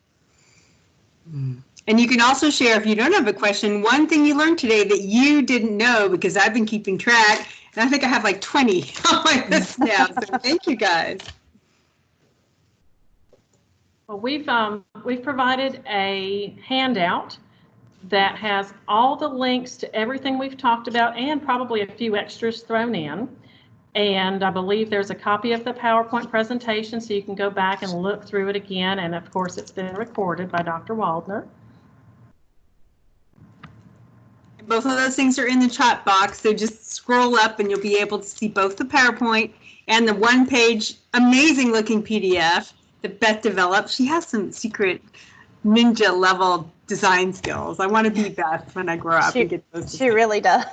And you can also share, if you don't have a question, one thing you learned today that you didn't know, because I've been keeping track, and I think I have like 20 on my list now, so thank you guys. Well, we've provided a handout that has all the links to everything we've talked about and probably a few extras thrown in. And I believe there's a copy of the PowerPoint presentation, so you can go back and look through it again. And of course, it's been recorded by Dr. Waldner. Both of those things are in the chat box, so just scroll up and you'll be able to see both the PowerPoint and the one-page amazing looking PDF that Beth developed. She has some secret ninja level design skills. I want to be Beth when I grow up and get those. She really does.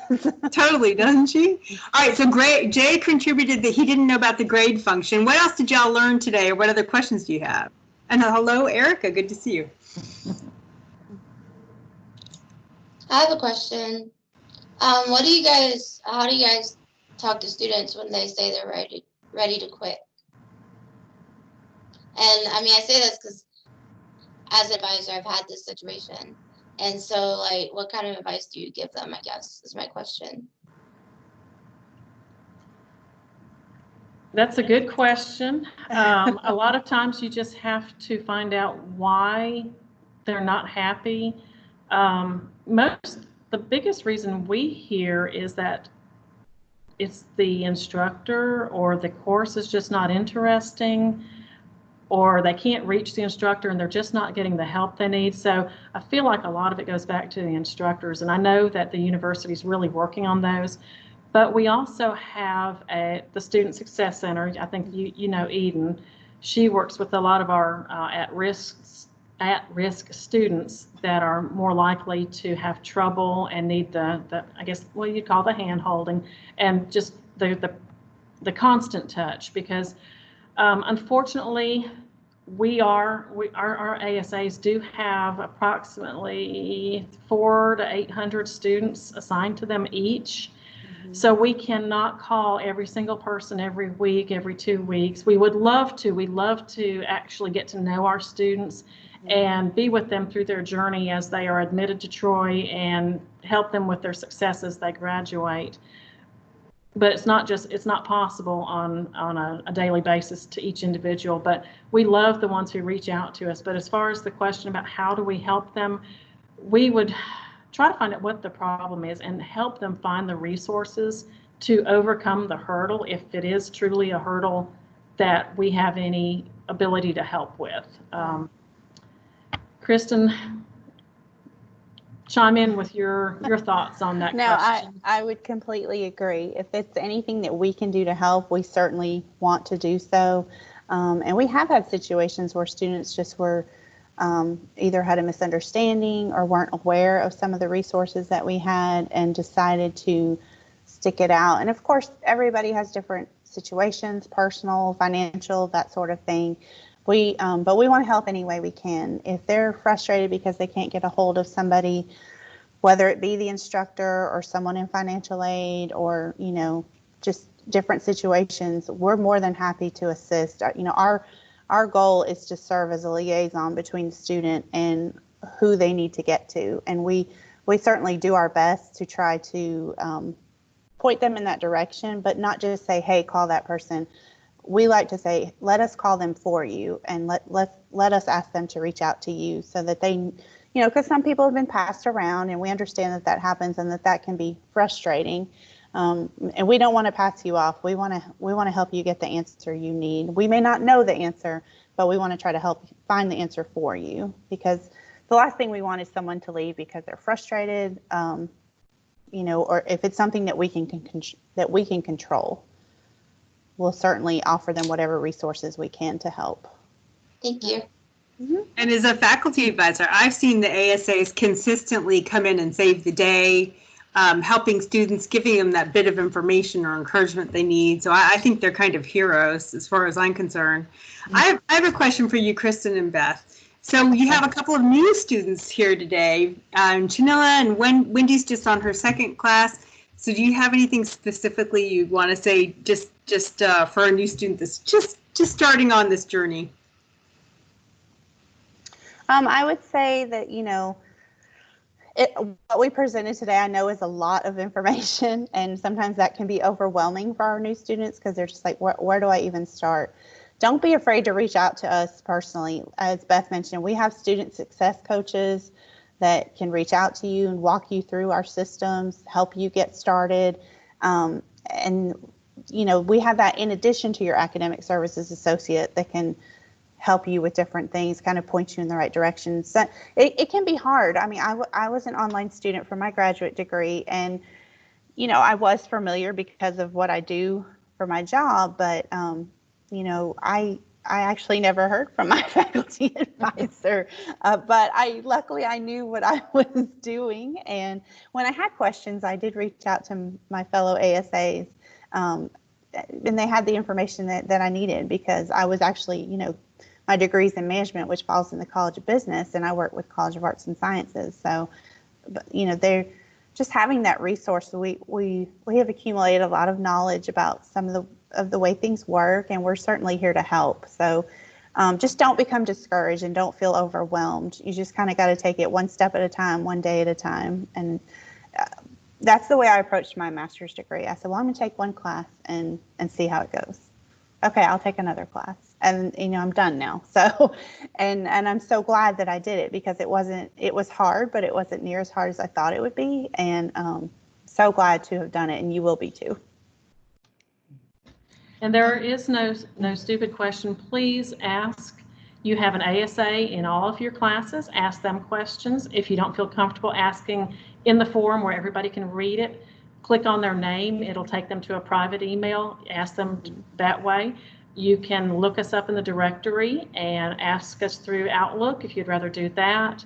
Totally, doesn't she? All right, so Jay contributed that he didn't know about the grade function. What else did y'all learn today, or what other questions do you have? And hello, Erica, good to see you. I have a question. How do you guys talk to students when they say they're ready to quit? And I mean, I say this because as an advisor, I've had this situation. And so, like, what kind of advice do you give them, I guess, is my question. That's a good question. A lot of times you just have to find out why they're not happy. The biggest reason we hear is that it's the instructor or the course is just not interesting, or they can't reach the instructor and they're just not getting the help they need. So I feel like a lot of it goes back to the instructors, and I know that the university is really working on those. But we also have the Student Success Center. I think you know Eden. she works with a lot of our at-risk students that are more likely to have trouble and need the I guess what you'd call the hand-holding and just the constant touch, because unfortunately our ASAs do have approximately 400 to 800 students assigned to them each. So we cannot call every single person every week, every 2 weeks. We would love to. We'd love to actually get to know our students and be with them through their journey as they are admitted to Troy and help them with their success as they graduate. But it's not possible on a daily basis to each individual. But we love the ones who reach out to us. But as far as the question about how do we help them, we would try to find out what the problem is and help them find the resources to overcome the hurdle, if it is truly a hurdle that we have any ability to help with. Kristen, chime in with your thoughts on that question. I would completely agree. If it's anything that we can do to help, we certainly want to do so. And we have had situations where students just were either had a misunderstanding or weren't aware of some of the resources that we had and decided to stick it out. And of course, everybody has different situations, personal, financial, that sort of thing. But we want to help any way we can. If they're frustrated because they can't get a hold of somebody, whether it be the instructor or someone in financial aid or, just different situations, we're more than happy to assist. Our goal is to serve as a liaison between the student and who they need to get to. And we certainly do our best to try to point them in that direction, but not just say, hey, call that person. We like to say, let us call them for you and let us ask them to reach out to you so that they, because some people have been passed around and we understand that happens and that can be frustrating. And we don't want to pass you off. We want to help you get the answer you need. We may not know the answer, but we want to try to help find the answer for you, because the last thing we want is someone to leave because they're frustrated, or if it's something that we can control. We'll certainly offer them whatever resources we can to help. Thank you. Mm-hmm. And as a faculty advisor, I've seen the ASAs consistently come in and save the day, helping students, giving them that bit of information or encouragement they need. So I think they're kind of heroes as far as I'm concerned. I have a question for you, Kristen and Beth. So you have a couple of new students here today. Chanilla and Wendy's just on her second class. So do you have anything specifically you want to say just for a new student that's just starting on this journey? I would say that, what we presented today, I know, is a lot of information, and sometimes that can be overwhelming for our new students because they're just like, where do I even start? Don't be afraid to reach out to us personally. As Beth mentioned, we have student success coaches that can reach out to you and walk you through our systems, help you get started. And, we have that in addition to your academic services associate that can help you with different things, kind of point you in the right direction. So it can be hard. I mean, I was an online student for my graduate degree, and, I was familiar because of what I do for my job, but, I actually never heard from my faculty advisor, but luckily I knew what I was doing. And when I had questions, I did reach out to my fellow ASAs, and they had the information that I needed, because I was actually, my degree's in management, which falls in the College of Business, and I work with College of Arts and Sciences. So, they're just having that resource. We have accumulated a lot of knowledge about some of the way things work, and we're certainly here to help. So just don't become discouraged and don't feel overwhelmed. You just kind of got to take it one step at a time, one day at a time. And that's the way I approached my master's degree. I said, well, I'm going to take one class and see how it goes. Okay, I'll take another class. And, I'm done now. So, and I'm so glad that I did it, because it was hard, but it wasn't near as hard as I thought it would be. And so glad to have done it, and you will be too. And there is no stupid question. Please ask. You have an ASA in all of your classes. Ask them questions. If you don't feel comfortable asking in the forum where everybody can read it, click on their name. It'll take them to a private email. Ask them that way. You can look us up in the directory and ask us through Outlook if you'd rather do that.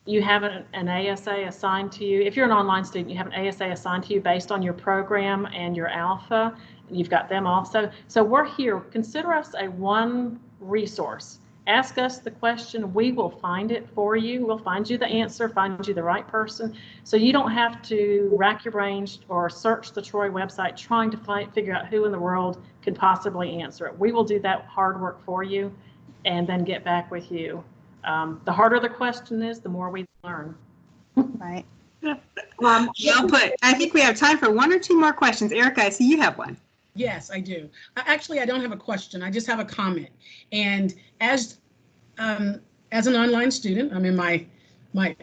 You have an ASA assigned to you. If you're an online student, you have an ASA assigned to you based on your program and your alpha. You've got them also. So we're here. Consider us a one resource. Ask us the question. We will find it for you. We'll find you the answer, find you the right person. So you don't have to rack your brains or search the Troy website trying to figure out who in the world could possibly answer it. We will do that hard work for you and then get back with you. The harder the question is, the more we learn. Right. Well put. I think we have time for one or two more questions. Erica, I see you have one. Yes, I do. Actually, I don't have a question. I just have a comment. And as an online student, I'm in my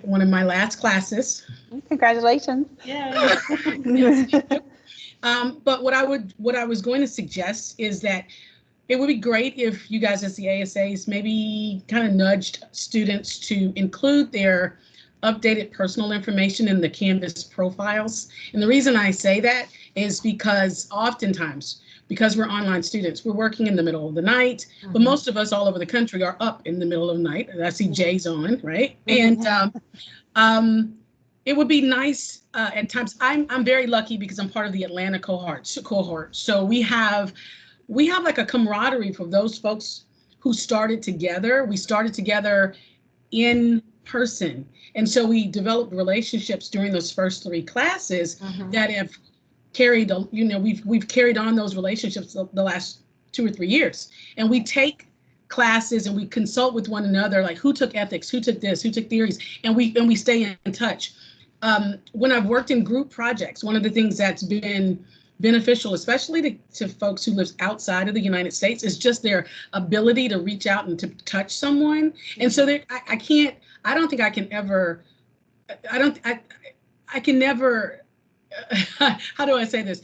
one of my last classes. Congratulations. Yeah. But what I was going to suggest is that it would be great if you guys as the ASAs maybe kind of nudged students to include their updated personal information in the Canvas profiles. And the reason I say that is because oftentimes, because we're online students, we're working in the middle of the night, but most of us all over the country are up in the middle of the night. I see Jay's on, right? And it would be nice at times. I'm very lucky because I'm part of the Atlanta cohort. So we have like a camaraderie for those folks who started together. We started together in person. And so we developed relationships during those first 3 classes that have carried, we've carried on those relationships the last 2 or 3 years. And we take classes and we consult with one another, like who took ethics, who took this, who took theories, and we stay in touch. When I've worked in group projects, one of the things that's been beneficial, especially to folks who live outside of the United States, is just their ability to reach out and to touch someone. And so I don't think I can ever, I can never, how do I say this?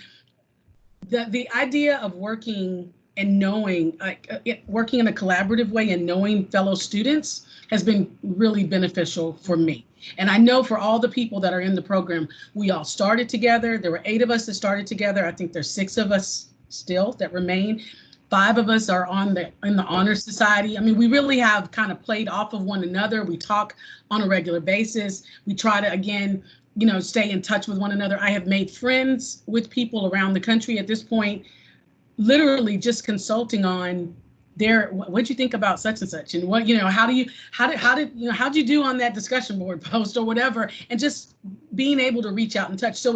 The idea of working and knowing, working in a collaborative way and knowing fellow students has been really beneficial for me. And I know for all the people that are in the program, we all started together. There were 8 of us that started together. I think there's 6 of us still that remain. 5 of us are in the Honor Society. I mean, we really have kind of played off of one another. We talk on a regular basis. We try to, again, stay in touch with one another. I have made friends with people around the country at this point, literally just consulting on what'd you think about such and such, and what, how'd you do on that discussion board post or whatever, and just being able to reach out and touch. So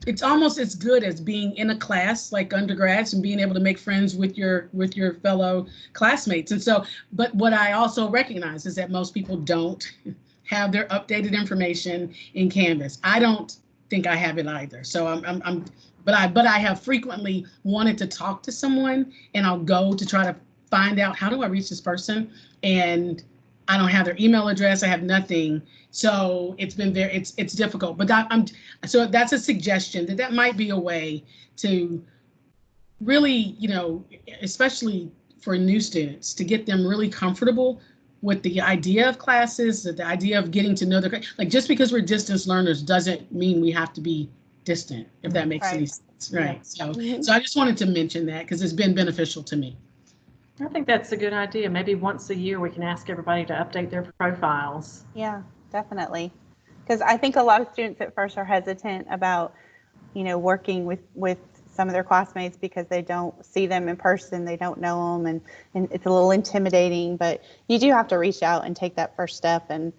it's almost as good as being in a class like undergrads and being able to make friends with your fellow classmates. And so, but what I also recognize is that most people don't have their updated information in Canvas. I don't think I have it either. So but I have frequently wanted to talk to someone, and I'll go to try to find out, how do I reach this person? And I don't have their email address. I have nothing. So it's been it's difficult, but so that's a suggestion that might be a way to really, especially for new students, to get them really comfortable with the idea of classes, the idea of getting to know like, just because we're distance learners doesn't mean we have to be distant, if that makes any sense. Right. So I just wanted to mention that because it's been beneficial to me. I think that's a good idea. Maybe once a year we can ask everybody to update their profiles. Yeah, definitely. Because I think a lot of students at first are hesitant about, working with some of their classmates because they don't see them in person, they don't know them, and it's a little intimidating. But you do have to reach out and take that first step, and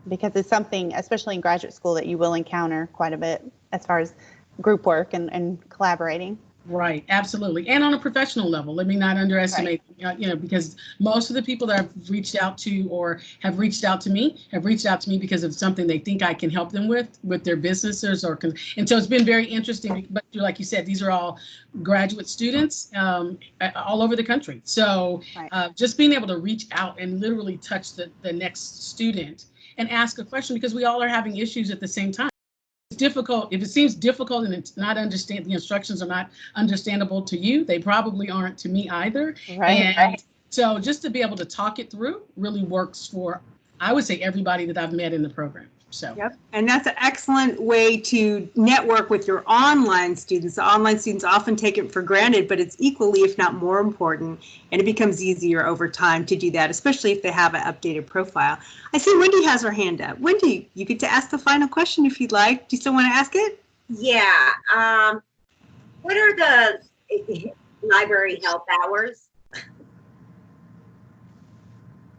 because it's something, especially in graduate school, that you will encounter quite a bit as far as group work and collaborating. Right, absolutely. And on a professional level, let me not underestimate, because most of the people that I've reached out to or have reached out to me because of something they think I can help them with their businesses and so it's been very interesting. But like you said, these are all graduate students all over the country. So just being able to reach out and literally touch the next student and ask a question, because we all are having issues at the same time. Difficult. If it seems difficult and it's not the instructions are not understandable to you, they probably aren't to me either. Right. So just to be able to talk it through really works for, I would say, everybody that I've met in the program. So. Yep, and that's an excellent way to network with your online students. The online students often take it for granted, but it's equally, if not more important, and it becomes easier over time to do that, especially if they have an updated profile. I see Wendy has her hand up. Wendy, you get to ask the final question if you'd like. Do you still want to ask it? Yeah. What are the library help hours?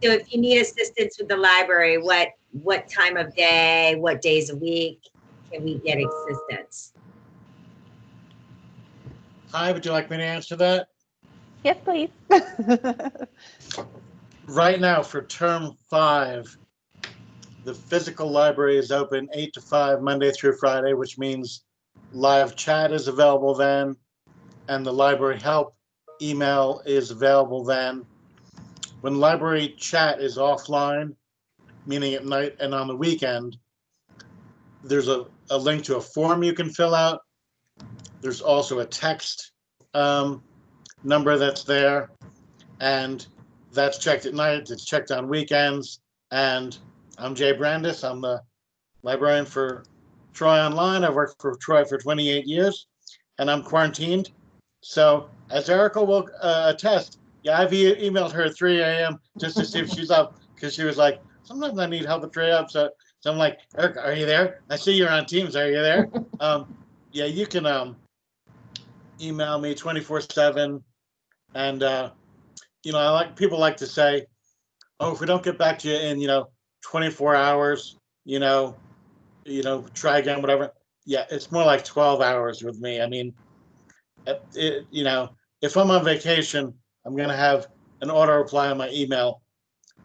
So if you need assistance with the library, what time of day, what days a week can we get assistance? Hi, would you like me to answer that? Yes, please. Right now for term 5, the physical library is open 8 to 5 Monday through Friday, which means live chat is available then, and the library help email is available then. When library chat is offline, meaning at night and on the weekend, there's a link to a form you can fill out. There's also a text number that's there, and that's checked at night. It's checked on weekends. And I'm Jay Brandis. I'm the librarian for Troy Online. I've worked for Troy for 28 years, and I'm quarantined. So as Erica will attest, yeah, I've emailed her at 3 a.m. just to see if she's up, because she was like, sometimes I need help at 3 a.m. So I'm like, Erica, are you there? I see you're on Teams. Are you there? Yeah, you can email me 24/7. And, people like to say, oh, if we don't get back to you in, 24 hours, try again, whatever. Yeah, it's more like 12 hours with me. I mean, if I'm on vacation, I'm going to have an auto reply on my email.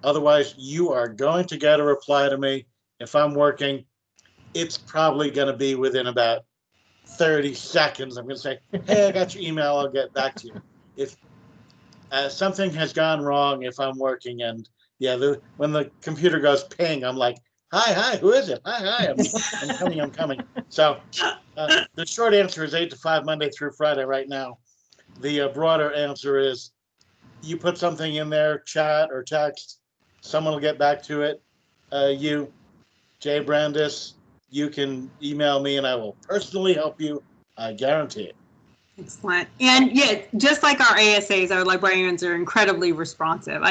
Otherwise, you are going to get a reply to me. If I'm working, it's probably going to be within about 30 seconds. I'm going to say, hey, I got your email. I'll get back to you. If something has gone wrong, if I'm working, and when the computer goes ping, I'm like, hi, who is it? Hi, I'm coming. So the short answer is 8 to 5 Monday through Friday right now. The broader answer is you put something in there, chat or text, someone will get back to it. You, Jay Brandis, you can email me and I will personally help you. I guarantee it. Excellent. And yeah, just like our ASAs, our librarians are incredibly responsive.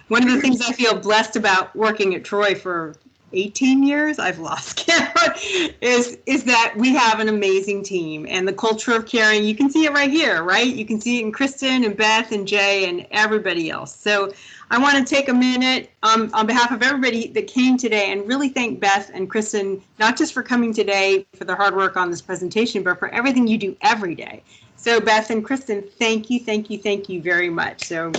One of the things I feel blessed about working at Troy for 18 years, I've lost count, is that we have an amazing team, and the culture of caring, you can see it right here, right? You can see it in Kristen and Beth and Jay and everybody else. So I want to take a minute on behalf of everybody that came today and really thank Beth and Kristen, not just for coming today for their hard work on this presentation, but for everything you do every day. So Beth and Kristen, thank you very much. So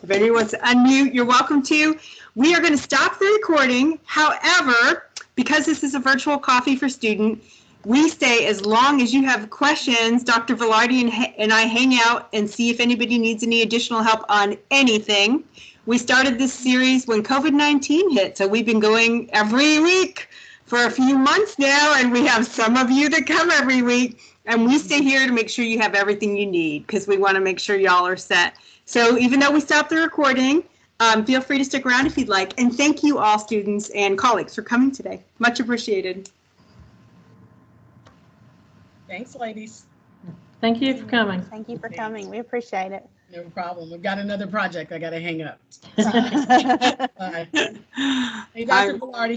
if anyone wants to unmute, you're welcome to. We are going to stop the recording. However, because this is a virtual coffee for student, we stay as long as you have questions. Dr. Velarde and I hang out and see if anybody needs any additional help on anything. We started this series when COVID-19 hit, so we've been going every week for a few months now, and we have some of you that come every week, and we stay here to make sure you have everything you need, because we want to make sure y'all are set. So even though we stopped the recording, feel free to stick around if you'd like. And thank you all, students and colleagues, for coming today. Much appreciated. Thanks, ladies. Thank you for coming. Thank you for coming. We appreciate it. No problem. We've got another project I got to hang up. Bye. Hey, Dr. Velarde.